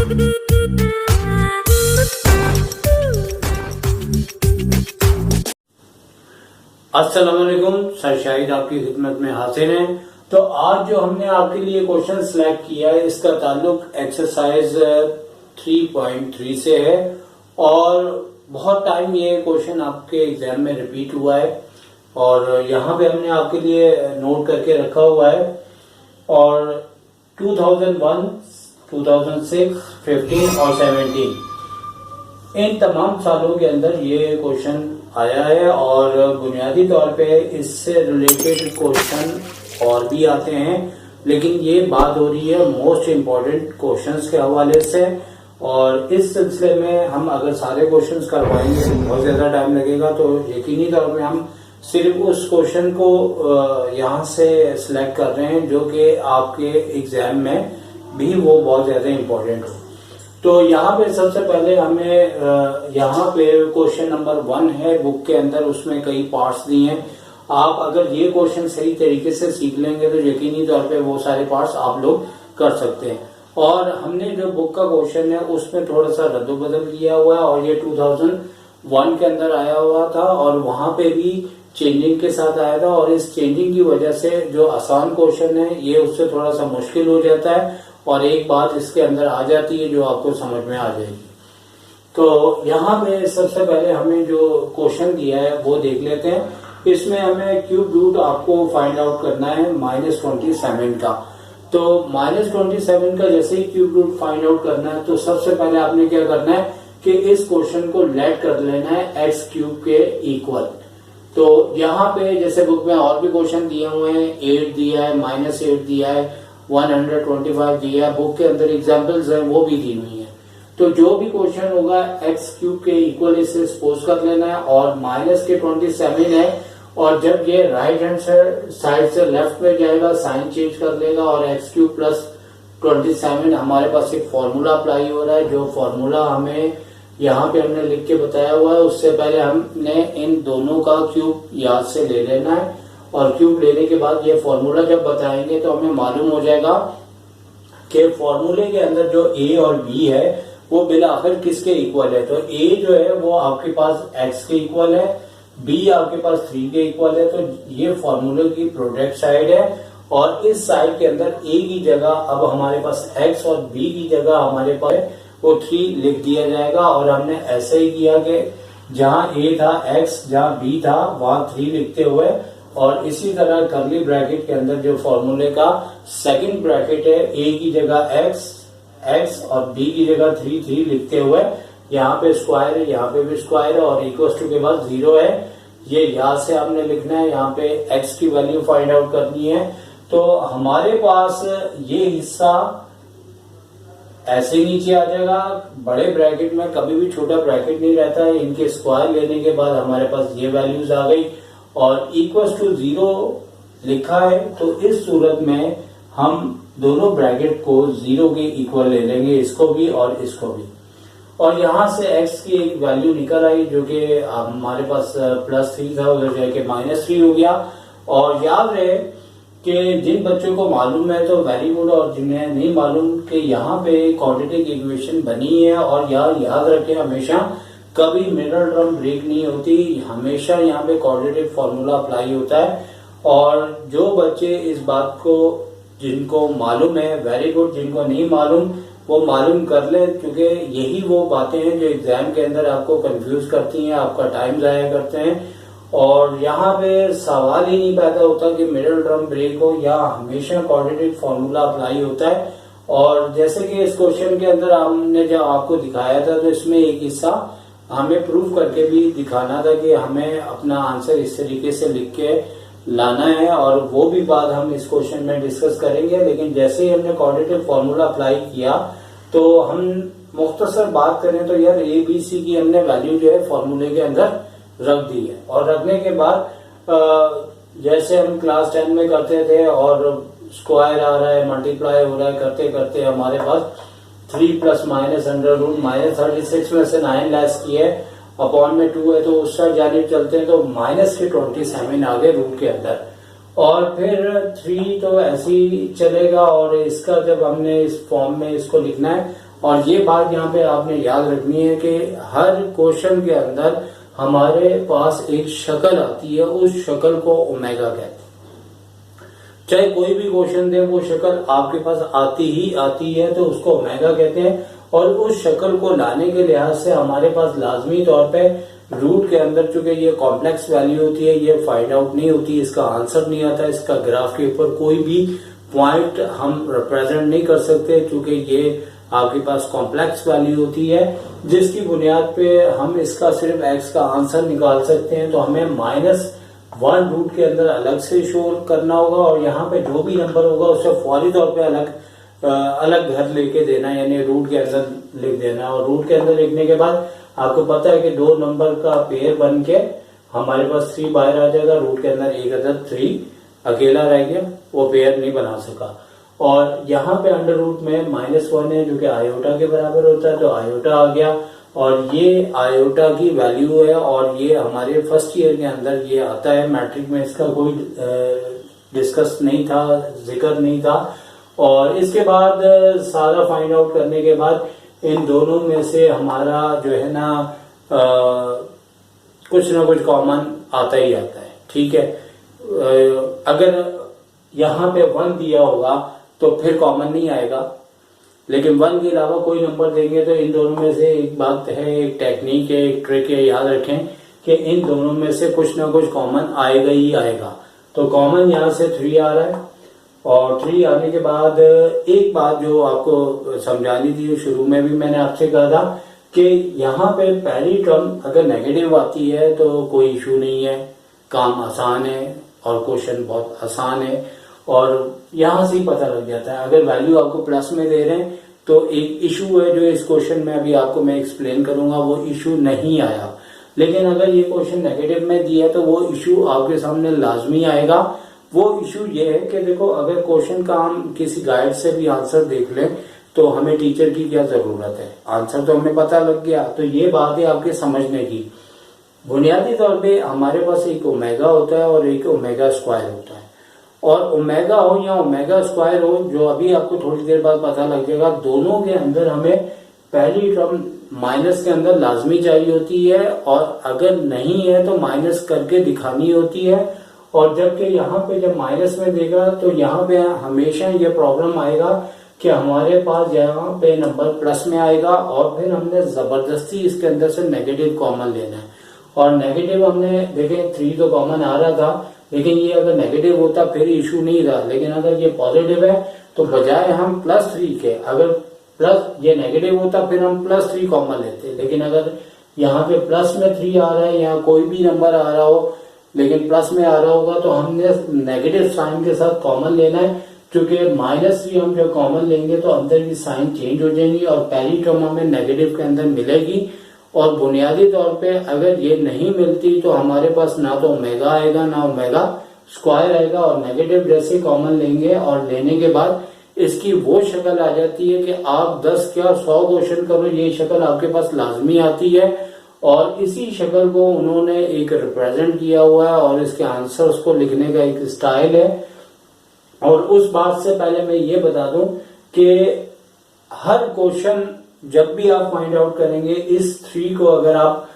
अस्सलाम वालेकुम, सर शाहिद आपकी खिदमत में हाजिर हैं। तो आज जो हमने आपके लिए क्वेश्चन सिलेक्ट किया है इसका ताल्लुक एक्सरसाइज 3.3 से है और बहुत टाइम ये क्वेश्चन आपके एग्जाम में रिपीट हुआ है और यहाँ पे हमने आपके लिए नोट करके रखा हुआ है। और 2001, 2006, 15 और 17 इन तमाम सालों के अंदर ये क्वेश्चन आया है और बुनियादी तौर पे इससे रिलेटेड क्वेश्चन और भी आते हैं, लेकिन ये बात हो रही है मोस्ट इम्पोर्टेंट क्वेश्चंस के हवाले से। और इस सिलसिले में हम अगर सारे क्वेश्चंस करवाएंगे तो बहुत ज्यादा टाइम लगेगा, तो यकीनी तौर पे हम सिर्फ उस क्वेश्चन को यहाँ से सिलेक्ट कर रहे हैं जो कि आपके एग्जाम में भी वो बहुत ज्यादा इम्पोर्टेंट हो। तो यहाँ पे सबसे पहले हमें यहाँ पे क्वेश्चन नंबर 1 है बुक के अंदर, उसमें कई पार्ट्स दिए हैं। आप अगर ये क्वेश्चन सही तरीके से सीख लेंगे तो यकीनी तौर पे वो सारे पार्ट्स आप लोग कर सकते हैं। और हमने जो बुक का क्वेश्चन है उसमें थोड़ा सा रद्दोबदल किया हुआ है और ये 2001 के अंदर आया हुआ था और वहां पे भी चेंजिंग के साथ आया था और इस चेंजिंग की वजह से जो आसान क्वेश्चन है ये उससे थोड़ा सा मुश्किल हो जाता है और एक बात इसके अंदर आ जाती है जो आपको समझ में आ जाएगी। तो यहाँ पे सबसे पहले हमें जो क्वेश्चन दिया है वो देख लेते हैं। इसमें हमें क्यूब रूट आपको फाइंड आउट करना है -27 का। तो -27 का जैसे ही क्यूब रूट फाइंड आउट करना है तो सबसे पहले आपने क्या करना है कि इस क्वेश्चन को लेट कर लेना है x क्यूब के इक्वल। तो यहाँ पे जैसे बुक में और भी क्वेश्चन दिए हुए हैं, 8 दिया है, -8 दिया है, 125 दिया है, बुक के अंदर एग्जाम्पल्स हैं वो भी दी हुई है। तो जो भी क्वेश्चन होगा x क्यूब के इक्वल इसे सपोज कर लेना है और -27 है और जब ये राइट हैंड साइड से लेफ्ट में जाएगा साइन चेंज कर लेगा और x क्यूब प्लस 27 हमारे पास एक फॉर्मूला अप्लाई हो रहा है। जो फॉर्मूला हमें यहाँ पे हमने लिख के बताया हुआ है उससे पहले हमने इन दोनों का क्यूब याद से ले लेना है और क्यूब लेने के बाद ये फॉर्मूला जब बताएंगे तो हमें मालूम हो जाएगा कि फॉर्मूले के अंदर जो a और b है वो बिला आखिर किसके इक्वल है। तो a जो है वो आपके पास x के इक्वल है, b आपके पास 3 के इक्वल है। तो ये फॉर्मूले की प्रोडक्ट साइड है और इस साइड के अंदर a की जगह अब हमारे पास x और b की जगह हमारे पास वो 3 लिख दिया जाएगा। और हमने ऐसे ही किया कि जहां a था x, जहां b था वहां 3 लिखते हुए और इसी तरह करली ब्रैकेट के अंदर जो फॉर्मूले का सेकंड ब्रैकेट है a की जगह x और b की जगह 3 लिखते हुए यहाँ पे स्क्वायर है, यहाँ पे भी स्क्वायर है और इक्वल टू के बाद 0 है। ये यहाँ से हमने लिखना है, यहाँ पे x की वैल्यू फाइंड आउट करनी है। तो हमारे पास ये हिस्सा ऐसे नीचे आ जाएगा। बड़े ब्रैकेट में कभी भी छोटा ब्रैकेट नहीं रहता है। इनके स्क्वायर लेने के बाद हमारे पास ये वैल्यूज आ गई और इक्वल टू 0 लिखा है। तो इस सूरत में हम दोनों ब्रैकेट को 0 के इक्वल ले लेंगे, इसको भी और इसको भी। और यहाँ से x की एक वैल्यू निकल आई जो कि हमारे पास +3 था, उधर जाके -3 हो गया। और याद रहे कि जिन बच्चों को मालूम है तो वेरी गुड और जिन्हें नहीं मालूम कि यहाँ पे क्वाड्रेटिक इक्वेशन बनी है। और याद रखें हमेशा कभी मिडल टर्म ब्रेक नहीं होती, हमेशा यहाँ पे क्वाड्रेटिक फॉर्मूला अप्लाई होता है। और जो बच्चे इस बात को जिनको मालूम है वेरी गुड, जिनको नहीं मालूम वो मालूम कर ले, क्योंकि यही वो बातें हैं जो एग्जाम के अंदर आपको कंफ्यूज करती हैं, आपका टाइम जाया करते हैं। और यहाँ पे सवाल ही नहीं पैदा होता कि मिडिल टर्म ब्रेक हो, या हमेशा क्वाड्रेटिक फॉर्मूला अप्लाई होता है। और जैसे कि इस क्वेश्चन के अंदर हमने जब आपको दिखाया था तो इसमें एक हिस्सा हमें प्रूव करके भी दिखाना था कि हमें अपना आंसर इस तरीके से लिख के लाना है, और वो भी बात हम इस क्वेश्चन में डिस्कस करेंगे। लेकिन जैसे ही हमने क्वाड्रेटिक फॉर्मूला अप्लाई किया तो हम मुख्तसर बात करें तो यार ABC की हमने वैल्यू जो है फॉर्मूले के अंदर रख दी है। और रखने के बाद जैसे हम क्लास 10 में करते थे और स्क्वायर आ रहा है, मल्टीप्लाई हो रहा है, करते करते हमारे पास 3 ± -36 में से 9 लेस की है, अपॉन में 2 है तो उस साइड जानिब चलते हैं तो -27 आ गए रूट के अंदर। और फिर 3 तो ऐसे ही चलेगा और इसका जब हमने इस फॉर्म में इसको लिखना है और ये बात यहाँ पे आपने याद रखनी है कि हर क्वेश्चन के अंदर हमारे पास एक शक्ल आती है, उस शक्ल को ओमेगा कहते हैं। चाहे कोई भी क्वेश्चन दे, वो शक्ल आपके पास आती ही आती है, तो उसको ओमेगा कहते हैं। और उस शक्ल को लाने के लिहाज से हमारे पास लाजमी तौर पे रूट के अंदर, चूंकि ये कॉम्प्लेक्स वैल्यू होती है, ये फाइंड आउट नहीं होती, इसका आंसर नहीं आता, इसका ग्राफ के ऊपर कोई भी पॉइंट हम रिप्रेजेंट नहीं कर सकते, चूंकि ये आपके पास कॉम्प्लेक्स वैल्यू होती है, जिसकी बुनियाद पे हम इसका सिर्फ एक्स का आंसर निकाल सकते हैं। तो हमें -1 रूट के अंदर अलग से शो करना होगा, और यहाँ पे जो भी नंबर होगा उसे फौरी तौर पे अलग घर लेके देना, यानी रूट के अंदर लिख देना। और रूट के अंदर लिखने के बाद आपको पता है कि 2 नंबर का पेयर बन के हमारे पास 3 बाहर आ जाएगा, रूट के अंदर एक अदद 3 अकेला रह गया, वो पेयर नहीं बना सका। और यहाँ पे अंडर रूट में -1 है जो कि आयोटा के बराबर होता है, तो आयोटा आ गया, और ये आयोटा की वैल्यू है, और ये हमारे फर्स्ट ईयर के अंदर ये आता है। मैट्रिक में इसका कोई डिस्कस नहीं था, जिक्र नहीं था। और इसके बाद सारा फाइंड आउट करने के बाद इन दोनों में से हमारा जो है ना कुछ ना कुछ कॉमन आता ही आता है, ठीक है। अगर यहाँ पे 1 दिया होगा तो फिर कॉमन नहीं आएगा, लेकिन 1 के अलावा कोई नंबर देंगे तो इन दोनों में से एक बात है, एक टेक्निक है, एक ट्रिक है, याद रखें कि इन दोनों में से कुछ ना कुछ कॉमन आएगा ही आएगा। तो कॉमन यहाँ से 3 आ रहा है, और 3 आने के बाद एक बात जो आपको समझानी थी, शुरू में भी मैंने आपसे कहा था कि यहाँ पे पहली टर्म अगर नेगेटिव आती है तो कोई इशू नहीं है, काम आसान है और क्वेश्चन बहुत आसान है, और यहां से ही पता लग जाता है। अगर वैल्यू आपको प्लस में दे रहे हैं तो एक इशू है जो इस क्वेश्चन में अभी आपको मैं एक्सप्लेन करूंगा, वो इशू नहीं आया। लेकिन अगर ये क्वेश्चन नेगेटिव में दिया है तो वो इशू आपके सामने लाजमी आएगा। वो इशू ये है कि देखो, अगर क्वेश्चन का हम किसी गाइड से भी आंसर देख लें तो हमें टीचर की क्या जरूरत है, आंसर तो हमें पता लग गया। तो ये बात है आपके समझने की। बुनियादी तौर पे हमारे पास एक ओमेगा होता है और एक ओमेगा स्क्वायर होता है, और ओमेगा हो या ओमेगा स्क्वायर हो, जो अभी आपको थोड़ी देर बाद पता लग जाएगा, दोनों के अंदर हमें पहली टर्म माइनस के अंदर लाजमी चाहिए होती है, और अगर नहीं है तो माइनस करके दिखानी होती है। और जबकि यहाँ पे जब माइनस में देगा तो यहाँ पे हमेशा ये प्रॉब्लम आएगा कि हमारे पास यहाँ पे नंबर प्लस में आएगा, और फिर हमने जबरदस्ती इसके अंदर से नेगेटिव कॉमन लेना है। और नेगेटिव हमने देखें 3 तो कॉमन आ रहा था, लेकिन ये अगर नेगेटिव होता फिर इशू नहीं रहा। लेकिन अगर ये पॉजिटिव है तो बजाय हम +3 के, अगर प्लस ये नेगेटिव होता फिर हम +3 कॉमन लेते। लेकिन अगर यहाँ पे प्लस में 3 आ रहा है, या कोई भी नंबर आ रहा हो लेकिन प्लस में आ रहा होगा, तो हमने नेगेटिव साइन के साथ कॉमन लेना है, क्योंकि -3 हम जब कॉमन लेंगे तो अंदर की साइन चेंज हो जाएंगी और पहली टर्म हमें नेगेटिव के अंदर मिलेगी। और बुनियादी तौर पे अगर ये नहीं मिलती तो हमारे पास ना तो ओमेगा आएगा ना ओमेगा स्क्वायर आएगा, और नेगेटिव जैसे कॉमन लेंगे और लेने के बाद इसकी वो शक्ल आ जाती है कि आप 10 क्या 100 क्वेश्चन करो, ये शक्ल आपके पास लाजमी आती है। और इसी शक्ल को उन्होंने एक रिप्रेजेंट किया हुआ है, और इसके आंसर्स को लिखने का एक स्टाइल है। और उस बात से पहले मैं ये बता दूं कि हर क्वेश्चन जब भी आप फाइंड आउट करेंगे, इस 3 को अगर आप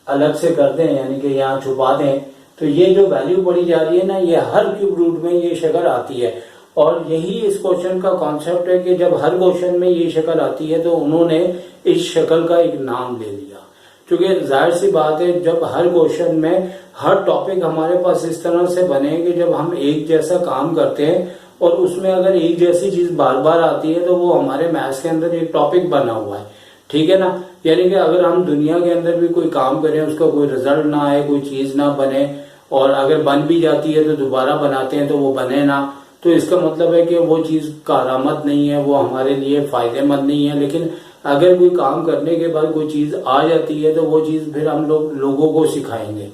अलग से कर दें, यानी कि यहाँ छुपा दें, तो ये जो वैल्यू पड़ी जा रही है ना, ये हर क्यूब रूट में ये शक्ल आती है। और यही इस क्वेश्चन का कॉन्सेप्ट है कि जब हर क्वेश्चन में ये शक्ल आती है तो उन्होंने इस शक्ल का एक नाम ले लिया, क्योंकि जाहिर सी बात है जब हर क्वेश्चन में हर टॉपिक हमारे पास इस तरह से बने कि जब हम एक जैसा काम करते हैं और उसमें अगर एक जैसी चीज बार बार आती है तो वो हमारे मैथ्स के अंदर एक टॉपिक बना हुआ है, ठीक है ना। यानी कि अगर हम दुनिया के अंदर भी कोई काम करें, उसका कोई रिजल्ट ना आए, कोई चीज ना बने, और अगर बन भी जाती है तो दोबारा बनाते हैं तो वो बने ना, तो इसका मतलब है कि वो चीज कारामद नहीं है, वो हमारे लिए फायदेमंद नहीं है। लेकिन अगर कोई काम करने के बाद कोई चीज आ जाती है तो वो चीज फिर हम लोगों को सिखाएंगे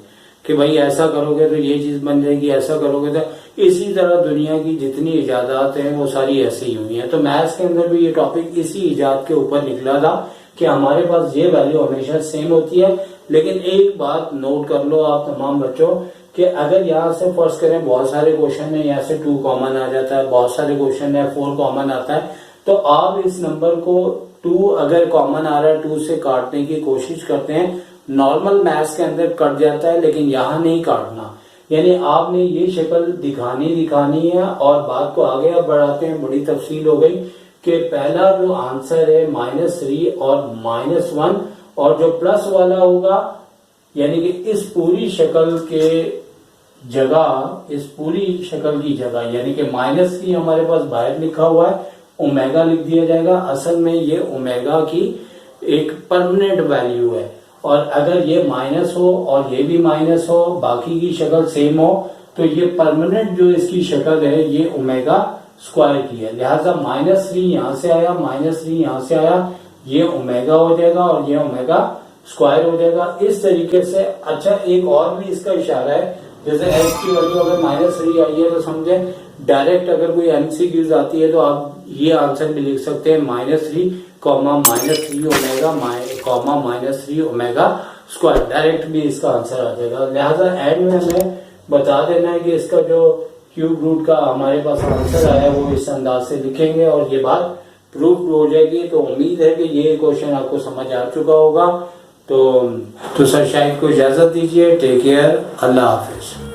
कि भाई ऐसा करोगे तो ये चीज बन जाएगी, ऐसा करोगे तो। इसी तरह दुनिया की जितनी इजादात हैं वो सारी ऐसी ही हुई हैं। तो मैथ्स के अंदर भी ये टॉपिक इसी इजाद के ऊपर निकला था कि हमारे पास ये वैल्यू हमेशा सेम होती है। लेकिन एक बात नोट कर लो आप तमाम बच्चों कि अगर यहाँ से फर्स्ट करें बहुत सारे क्वेश्चन है, यहाँ से 2 कॉमन आ जाता है, बहुत सारे क्वेश्चन है 4 कॉमन आता है, तो आप इस नंबर को 2 अगर कॉमन आ रहा है 2 से काटने की कोशिश करते हैं। नॉर्मल मैथ्स के अंदर कट जाता है लेकिन यहाँ नहीं काटना, यानी आपने ये शक्ल दिखानी है। और बात को आगे अब बढ़ाते हैं, बड़ी तफसील हो गई कि पहला जो आंसर है -3 और -1, और जो प्लस वाला होगा यानी कि इस पूरी शक्ल के जगह, इस पूरी शक्ल की जगह यानी कि -3 हमारे पास बाहर लिखा हुआ है, ओमेगा लिख दिया जाएगा। असल में ये ओमेगा की एक परमानेंट वैल्यू है, और अगर ये माइनस हो और ये भी माइनस हो, बाकी की शक्ल सेम हो, तो ये परमानेंट जो इसकी शक्ल है ये ओमेगा स्क्वायर की है। लिहाजा -3 यहां से आया, -3 यहां से आया, ये ओमेगा हो जाएगा और ये ओमेगा स्क्वायर हो जाएगा इस तरीके से। अच्छा, एक और भी इसका इशारा है, जैसे x की वैल्यू अगर -3 आई है तो समझे डायरेक्ट अगर कोई MCQs आती है तो आप ये आंसर भी लिख सकते हैं -3, -3 ओमेगा -3 ओमेगा स्क्वायर, डायरेक्ट भी इसका आंसर आ जाएगा। लिहाजा एंड में हमें बता देना है कि इसका जो क्यूब रूट का हमारे पास आंसर आया वो इस अंदाज से लिखेंगे और ये बात प्रूफ हो जाएगी। तो उम्मीद है कि ये क्वेश्चन आपको समझ आ चुका होगा। तो सर शाहिद को इजाजत दीजिए। टेक केयर, अल्लाह हाफिज।